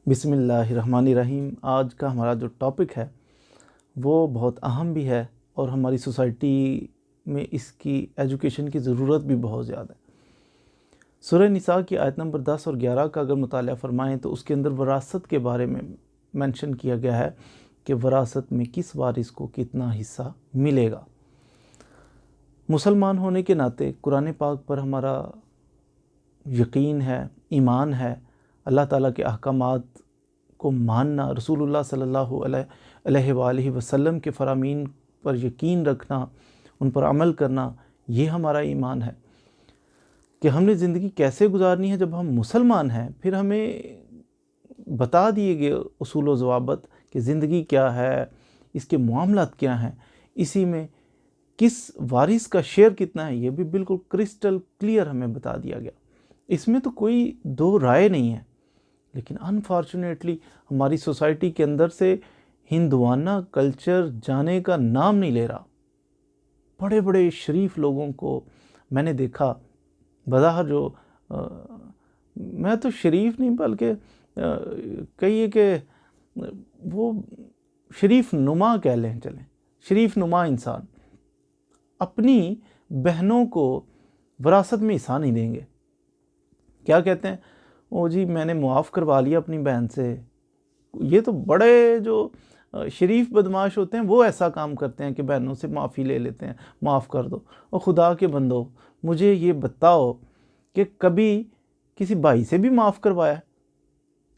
बिस्मिल्लाहिर्रहमानिर्रहीम। आज का हमारा जो टॉपिक है वो बहुत अहम भी है और हमारी सोसाइटी में इसकी एजुकेशन की ज़रूरत भी बहुत ज़्यादा है। सूरह निसा की आयत नंबर 10 और 11 का अगर मुताला फ़रमाएँ तो उसके अंदर वरासत के बारे में मेंशन किया गया है कि वरासत में किस वारिस को कितना हिस्सा मिलेगा। मुसलमान होने के नाते कुरान पाक पर हमारा यकीन है, ईमान है, अल्लाह ताला के अहकामात को मानना, रसूलुल्लाह सल्लल्लाहु अलैहि वसल्लम के फ़रामीन पर यकीन रखना, उन पर अमल करना, ये हमारा ईमान है कि हमने ज़िंदगी कैसे गुजारनी है। जब हम मुसलमान हैं फिर हमें बता दिए गए उसूल व ज़वाबित कि ज़िंदगी क्या है, इसके मामलात क्या हैं, इसी में किस वारिस का शेयर कितना है, ये भी बिल्कुल क्रिस्टल क्लियर हमें बता दिया गया। इसमें तो कोई दो राय नहीं है। लेकिन अनफॉर्चुनेटली हमारी सोसाइटी के अंदर से हिंदुआना कल्चर जाने का नाम नहीं ले रहा। बड़े बड़े शरीफ लोगों को मैंने देखा, बज़ाहिर जो मैं तो शरीफ नहीं बल्कि कहिए कि वो शरीफ नुमा कह लें, चलें शरीफ नुमा इंसान अपनी बहनों को विरासत में हिस्सा नहीं देंगे। क्या कहते हैं, ओ जी मैंने मुआफ़ करवा लिया अपनी बहन से। ये तो बड़े जो शरीफ बदमाश होते हैं वो ऐसा काम करते हैं कि बहनों से माफ़ी ले लेते हैं, माफ़ कर दो। और खुदा के बंदो, मुझे ये बताओ कि कभी किसी भाई से भी माफ़ करवाया?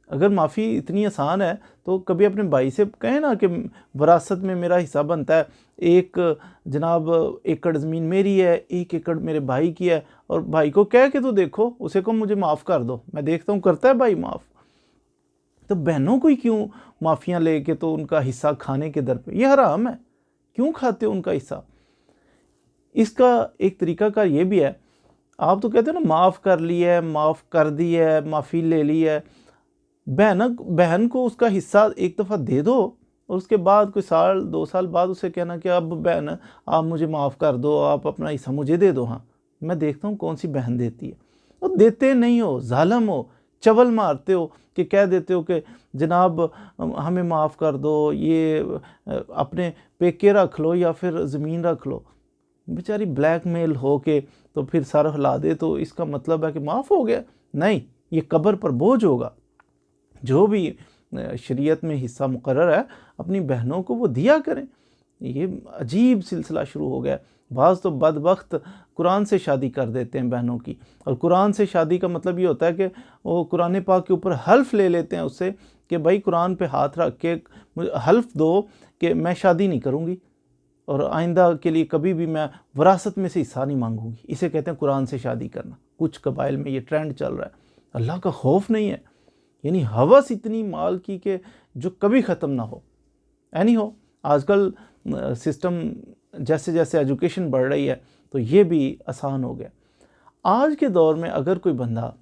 अगर माफ़ी इतनी आसान है तो कभी अपने भाई से कहें ना कि विरासत में मेरा हिस्सा बनता है, एक जनाब एकड़ ज़मीन मेरी है, 1 एकड़ मेरे भाई की है, और भाई को कह के तो देखो, उसे को मुझे माफ़ कर दो, मैं देखता हूँ करता है भाई माफ़। तो बहनों को ही क्यों माफ़ियाँ लेके तो उनका हिस्सा खाने के दर पे? ये हराम है, क्यों खाते हो उनका हिस्सा? इसका एक तरीक़ाकार ये भी है, आप तो कहते हो ना माफ़ कर लिया है, माफ़ कर दी है, माफ़ी ले ली है। बहन को उसका हिस्सा एक दफ़ा दे दो और उसके बाद कोई साल 2 साल बाद उसे कहना कि अब बहन आप मुझे माफ़ कर दो, आप अपना हिस्सा मुझे दे दो। हाँ, मैं देखता हूँ कौन सी बहन देती है। और देते नहीं हो, ज़ालिम हो, चवल मारते हो कि कह देते हो कि जनाब हमें माफ़ कर दो, ये अपने पेके रख लो या फिर ज़मीन रख लो। बेचारी ब्लैकमेल हो के तो फिर सर हिला दे तो इसका मतलब है कि माफ़ हो गया? नहीं, ये कब्र पर बोझ होगा। जो भी शरीयत में हिस्सा मुकर्रर है अपनी बहनों को वो दिया करें। ये अजीब सिलसिला शुरू हो गया। बाज़ तो बदबख्त कुरान से शादी कर देते हैं बहनों की, और कुरान से शादी का मतलब ये होता है कि वो कुरान पाक के ऊपर हल्फ ले लेते हैं उससे कि भाई कुरान पे हाथ रख के हल्फ दो कि मैं शादी नहीं करूँगी और आइंदा के लिए कभी भी मैं विरासत में से हिस्सा नहीं मांगूंगी। इसे कहते हैं कुरान से शादी करना। कुछ कबाइल में ये ट्रेंड चल रहा है। अल्लाह का खौफ नहीं है, यानी हवस इतनी माल की कि जो कभी ख़त्म ना हो। एनी हो, आजकल सिस्टम जैसे जैसे एजुकेशन बढ़ रही है तो ये भी आसान हो गया। आज के दौर में अगर कोई बंदा,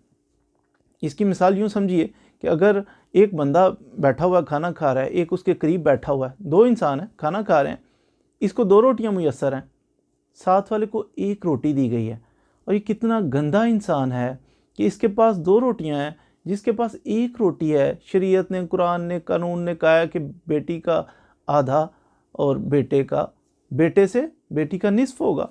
इसकी मिसाल यूँ समझिए कि अगर एक बंदा बैठा हुआ खाना खा रहा है, एक उसके करीब बैठा हुआ है, 2 इंसान हैं खाना खा रहे हैं, इसको 2 रोटियां मुयस्सर हैं, साथ वाले को 1 रोटी दी गई है। और ये कितना गंदा इंसान है कि इसके पास 2 रोटियां हैं, जिसके पास 1 रोटी है। शरीयत ने, कुरान ने, कानून ने कहा है कि बेटी का आधा और बेटे से बेटी का निस्फ होगा।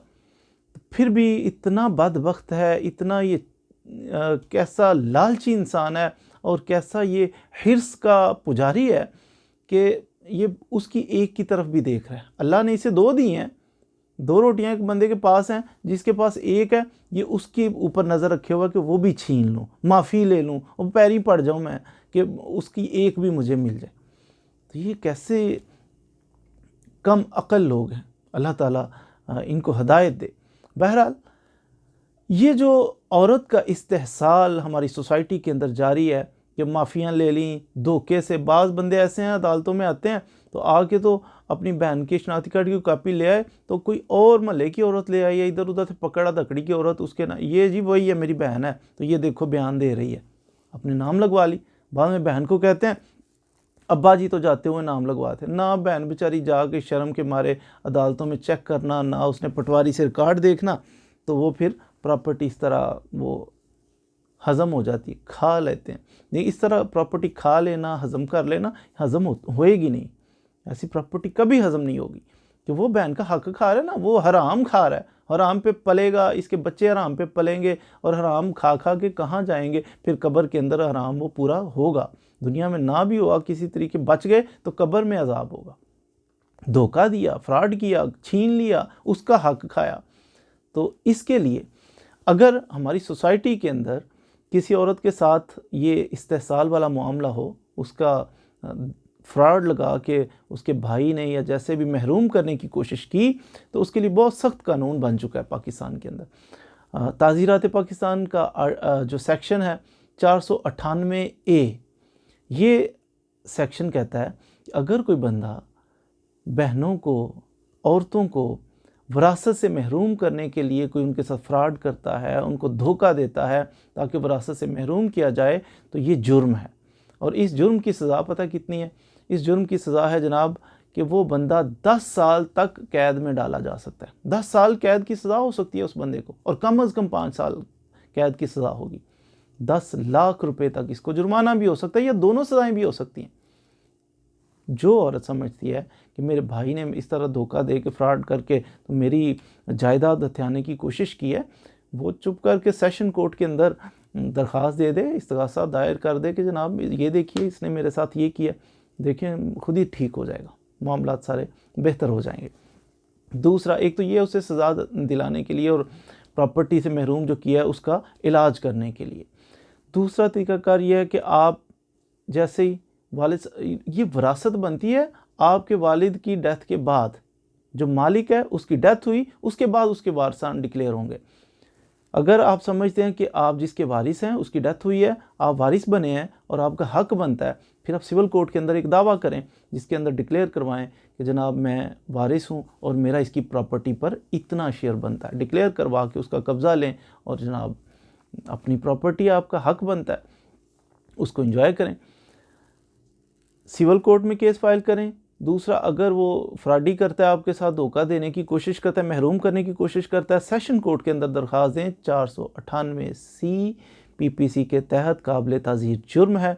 फिर भी इतना बदबख्त है, इतना ये कैसा लालची इंसान है और कैसा ये हिर्स का पुजारी है कि ये उसकी एक की तरफ भी देख रहा है। अल्लाह ने इसे 2 दी हैं, 2 रोटियां एक बंदे के पास हैं, जिसके पास 1 है, ये उसके ऊपर नज़र रखे हुआ कि वो भी छीन लूँ, माफ़ी ले लूँ और पैरी पड़ जाऊँ मैं कि उसकी 1 भी मुझे मिल जाए। तो ये कैसे कम अक्ल लोग हैं। अल्लाह ताला इनको हिदायत दे। बहरहाल ये जो औरत का इस्तेहसाल हमारी सोसाइटी के अंदर जारी है कि माफ़ियाँ ले ली धोखे से। बाज़ बंदे ऐसे हैं अदालतों में आते हैं तो आके तो अपनी बहन की शनाख्ती कार्ड की कॉपी ले आए तो कोई और महल्ले की औरत ले आई है, इधर उधर से पकड़ा दकड़ी की औरत, उसके ना ये जी वही है मेरी बहन है, तो ये देखो बयान दे रही है, अपने नाम लगवा ली। बाद में बहन को कहते हैं अब्बा जी तो जाते हुए नाम लगवाते ना, बहन बेचारी जाके शर्म के मारे अदालतों में चेक करना, ना उसने पटवारी से रिकॉर्ड देखना, तो वो फिर प्रॉपर्टी इस तरह वो हज़म हो जाती है, खा लेते हैं। नहीं, इस तरह प्रॉपर्टी खा लेना, हज़म कर लेना, हज़म होएगी नहीं। ऐसी प्रॉपर्टी कभी हज़म नहीं होगी कि वो बहन का हक खा रहा है ना, वो हराम खा रहा है, हराम पे पलेगा, इसके बच्चे हराम पे पलेंगे और हराम खा खा के कहाँ जाएंगे, फिर कब्र के अंदर हराम वो पूरा होगा। दुनिया में ना भी हुआ, किसी तरीके बच गए तो कब्र में अजाब होगा। धोखा दिया, फ्रॉड किया, छीन लिया, उसका हक खाया। तो इसके लिए अगर हमारी सोसाइटी के अंदर किसी औरत के साथ ये इस्तेहसाल वाला मामला हो, उसका फ्रॉड लगा के उसके भाई ने या जैसे भी महरूम करने की कोशिश की, तो उसके लिए बहुत सख्त कानून बन चुका है पाकिस्तान के अंदर। ताज़ीरात पाकिस्तान का जो सेक्शन है 498A, ये सेक्शन कहता है कि अगर कोई बंदा बहनों को, औरतों को विरासत से महरूम करने के लिए कोई उनके साथ फ्रॉड करता है, उनको धोखा देता है ताकि विरासत से महरूम किया जाए, तो ये जुर्म है। और इस जुर्म की सज़ा पता कितनी है? इस जुर्म की सज़ा है जनाब कि वो बंदा 10 साल तक कैद में डाला जा सकता है। 10 साल कैद की सज़ा हो सकती है उस बंदे को, और कम अज़ कम 5 साल कैद की सज़ा होगी। 10 लाख रुपए तक इसको जुर्माना भी हो सकता है, या दोनों सज़ाएँ भी हो सकती हैं। जो औरत समझती है कि मेरे भाई ने इस तरह धोखा दे के फ्रॉड करके तो मेरी जायदाद हथियाने की कोशिश की है, वो चुप करके सेशन कोर्ट के अंदर दरख्वास्त दे दे, इस्तगासा दायर कर दे कि जनाब ये देखिए इसने मेरे साथ ये किया, देखिए खुद ही ठीक हो जाएगा, मामला सारे बेहतर हो जाएंगे। दूसरा, एक तो ये उसे सज़ा दिलाने के लिए और प्रॉपर्टी से महरूम जो किया है उसका इलाज करने के लिए। दूसरा तरीकाकार यह है कि आप जैसे ही वालिद, ये विरासत बनती है आपके वालिद की डेथ के बाद, जो मालिक है उसकी डेथ हुई उसके बाद उसके वारिसान डिक्लेयर होंगे। अगर आप समझते हैं कि आप जिसके वारिस हैं उसकी डेथ हुई है, आप वारिस बने हैं और आपका हक बनता है, फिर आप सिविल कोर्ट के अंदर एक दावा करें जिसके अंदर डिक्लेयर करवाएं कि जनाब मैं वारिस हूं और मेरा इसकी प्रॉपर्टी पर इतना शेयर बनता है। डिक्लेयर करवा के उसका कब्ज़ा लें और जनाब अपनी प्रॉपर्टी, आपका हक बनता है, उसको एंजॉय करें। सिविल कोर्ट में केस फाइल करें। दूसरा, अगर वो फ्रॉडी करता है, आपके साथ धोखा देने की कोशिश करता है, महरूम करने की कोशिश करता है, सेशन कोर्ट के अंदर दरख्वास्त दें। 498C PPC के तहत काबिल ताज़ीर जुर्म है,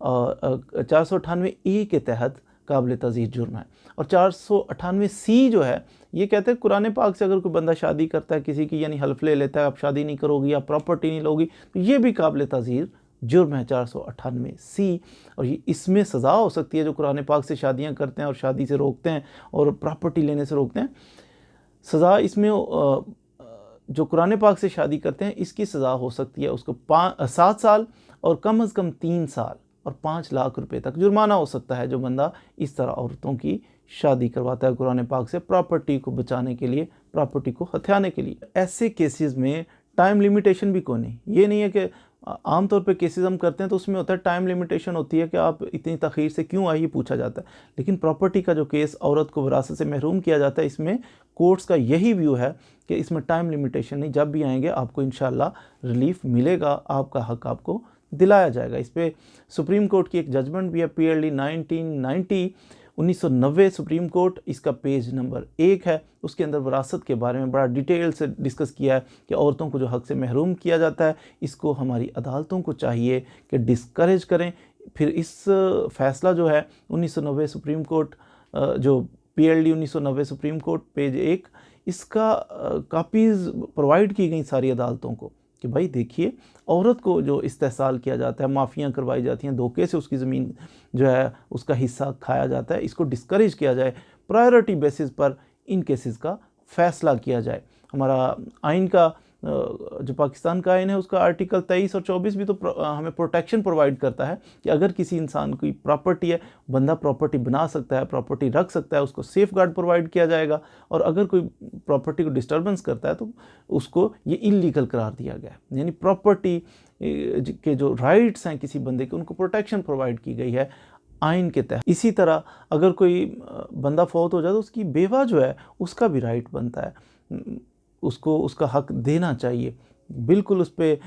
और 498A के तहत काबिल ताज़ीर जुर्म है। और 498C जो है ये कहते हैं कुरान पाक से अगर कोई बंदा शादी करता है किसी की, यानी हल्फ ले लेता है आप शादी नहीं करोगी, आप प्रॉपर्टी नहीं लोगी, तो ये भी काबिल ताज़ीर जुर्म है 498C। और ये इसमें सज़ा हो सकती है जो कुरान पाक से शादियां करते हैं और शादी से रोकते हैं और प्रॉपर्टी लेने से रोकते हैं। सज़ा इसमें जो कुरान पाक से शादी करते हैं इसकी सज़ा हो सकती है उसको 7 साल और कम अज़ कम 3 साल और 5 लाख रुपए तक जुर्माना हो सकता है जो बंदा इस तरह औरतों की शादी करवाता है कुरान पाक से प्रॉपर्टी को बचाने के लिए, प्रॉपर्टी को हथियाने के लिए। ऐसे केसेस में टाइम लिमिटेशन भी कोई नहीं। ये नहीं है कि आमतौर पे केसेस हम करते हैं तो उसमें होता है टाइम लिमिटेशन होती है कि आप इतनी तख़ीर से क्यों आई, ये पूछा जाता है। लेकिन प्रॉपर्टी का जो केस औरत को विरासत से महरूम किया जाता है, इसमें कोर्ट्स का यही व्यू है कि इसमें टाइम लिमिटेशन नहीं, जब भी आएंगे आपको इंशाल्लाह रिलीफ मिलेगा, आपका हक आपको दिलाया जाएगा। इस पर सुप्रीम कोर्ट की एक जजमेंट भी है, PLD 1990 सुप्रीम कोर्ट, इसका पेज नंबर 1 है। उसके अंदर विरासत के बारे में बड़ा डिटेल से डिस्कस किया है कि औरतों को जो हक से महरूम किया जाता है इसको हमारी अदालतों को चाहिए कि डिस्करेज करें। फिर इस फैसला जो है 1990 सुप्रीम कोर्ट, जो PLD 1990 सुप्रीम कोर्ट पेज 1, इसका कापीज़ प्रोवाइड की गई सारी अदालतों को कि भाई देखिए औरत को जो इस्तेहसाल किया जाता है, माफ़ियाँ करवाई जाती हैं, धोखे से उसकी ज़मीन जो है उसका हिस्सा खाया जाता है, इसको डिस्करेज किया जाए, प्रायोरिटी बेसिस पर इन केसेस का फ़ैसला किया जाए। हमारा आइन का जो पाकिस्तान का आइन है उसका आर्टिकल 23 और 24 भी तो हमें प्रोटेक्शन प्रोवाइड करता है कि अगर किसी इंसान की प्रॉपर्टी है, बंदा प्रॉपर्टी बना सकता है, प्रॉपर्टी रख सकता है, उसको सेफ गार्ड प्रोवाइड किया जाएगा। और अगर कोई प्रॉपर्टी को डिस्टर्बेंस करता है तो उसको ये इलीगल करार दिया गया है। यानी प्रॉपर्टी के जो राइट्स हैं किसी बंदे के, उनको प्रोटेक्शन प्रोवाइड की गई है आइन के तहत। इसी तरह अगर कोई बंदा फौत हो जाए तो उसकी बेवा जो है उसका भी राइट बनता है, उसको उसका हक देना चाहिए, बिल्कुल उस पर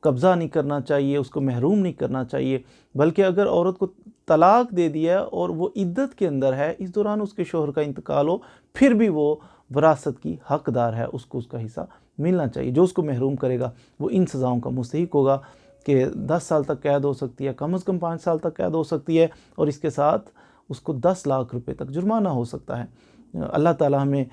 कब्ज़ा नहीं करना चाहिए, उसको महरूम नहीं करना चाहिए। बल्कि अगर औरत को तलाक दे दिया और वो इद्दत के अंदर है, इस दौरान उसके शोहर का इंतकाल हो, फिर भी वो विरासत की हकदार है, उसको उसका हिस्सा मिलना चाहिए। जो उसको महरूम करेगा वो इन सज़ाओं का मुस्तहिक होगा कि 10 साल तक कैद हो सकती है, कम से कम 5 साल तक कैद हो सकती है, और इसके साथ उसको 10 लाख रुपए तक जुर्माना हो सकता है। अल्लाह ताला हमें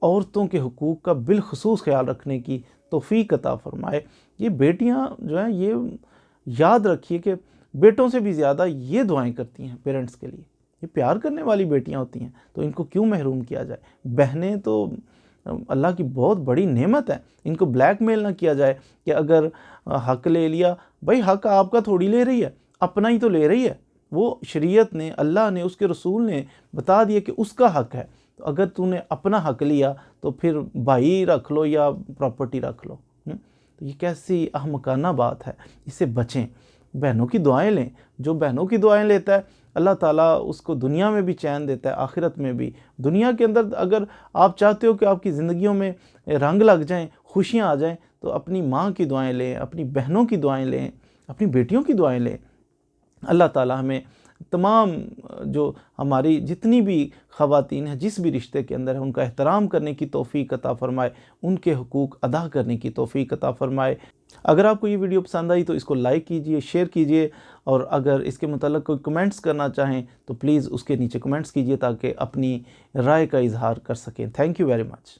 औरतों के हुकूक़ का बिलखुसूस ख्याल रखने की तौफ़ीक अता फ़रमाए। ये बेटियाँ जो हैं, ये याद रखिए कि बेटों से भी ज़्यादा ये दुआएं करती हैं पेरेंट्स के लिए। ये प्यार करने वाली बेटियां होती हैं, तो इनको क्यों महरूम किया जाए। बहनें तो अल्लाह की बहुत बड़ी नेमत है, इनको ब्लैकमेल ना किया जाए कि अगर हक़ ले लिया, भाई हक़ आपका थोड़ी ले रही है, अपना ही तो ले रही है। वो शरीयत ने, अल्लाह ने, उसके रसूल ने बता दिया कि उसका हक़ है। तो अगर तूने अपना हक़ लिया तो फिर भाई रख लो या प्रॉपर्टी रख लो। तो ये कैसी अहमकाना बात है, इससे बचें। बहनों की दुआएं लें। जो बहनों की दुआएं लेता है अल्लाह ताला उसको दुनिया में भी चैन देता है, आखिरत में भी। दुनिया के अंदर अगर आप चाहते हो कि आपकी ज़िंदगियों में रंग लग जाएं, खुशियां आ जाएं, तो अपनी माँ की दुआएं लें, अपनी बहनों की दुआएं लें, अपनी बेटियों की दुआएं लें। अल्लाह ताला हमें तमाम जो हमारी जितनी भी ख़वातीन हैं, जिस भी रिश्ते के अंदर है, उनका एहतराम करने की तौफ़ीक अता फ़रमाए, उनके हुकूक़ अदा करने की तौफ़ीक अता फ़रमाए। अगर आपको ये वीडियो पसंद आई तो इसको लाइक कीजिए, शेयर कीजिए, और अगर इसके मुताल्लिक़ कोई कमेंट्स करना चाहें तो प्लीज़ उसके नीचे कमेंट्स कीजिए ताकि अपनी राय का इज़हार कर सकें। Thank you very much.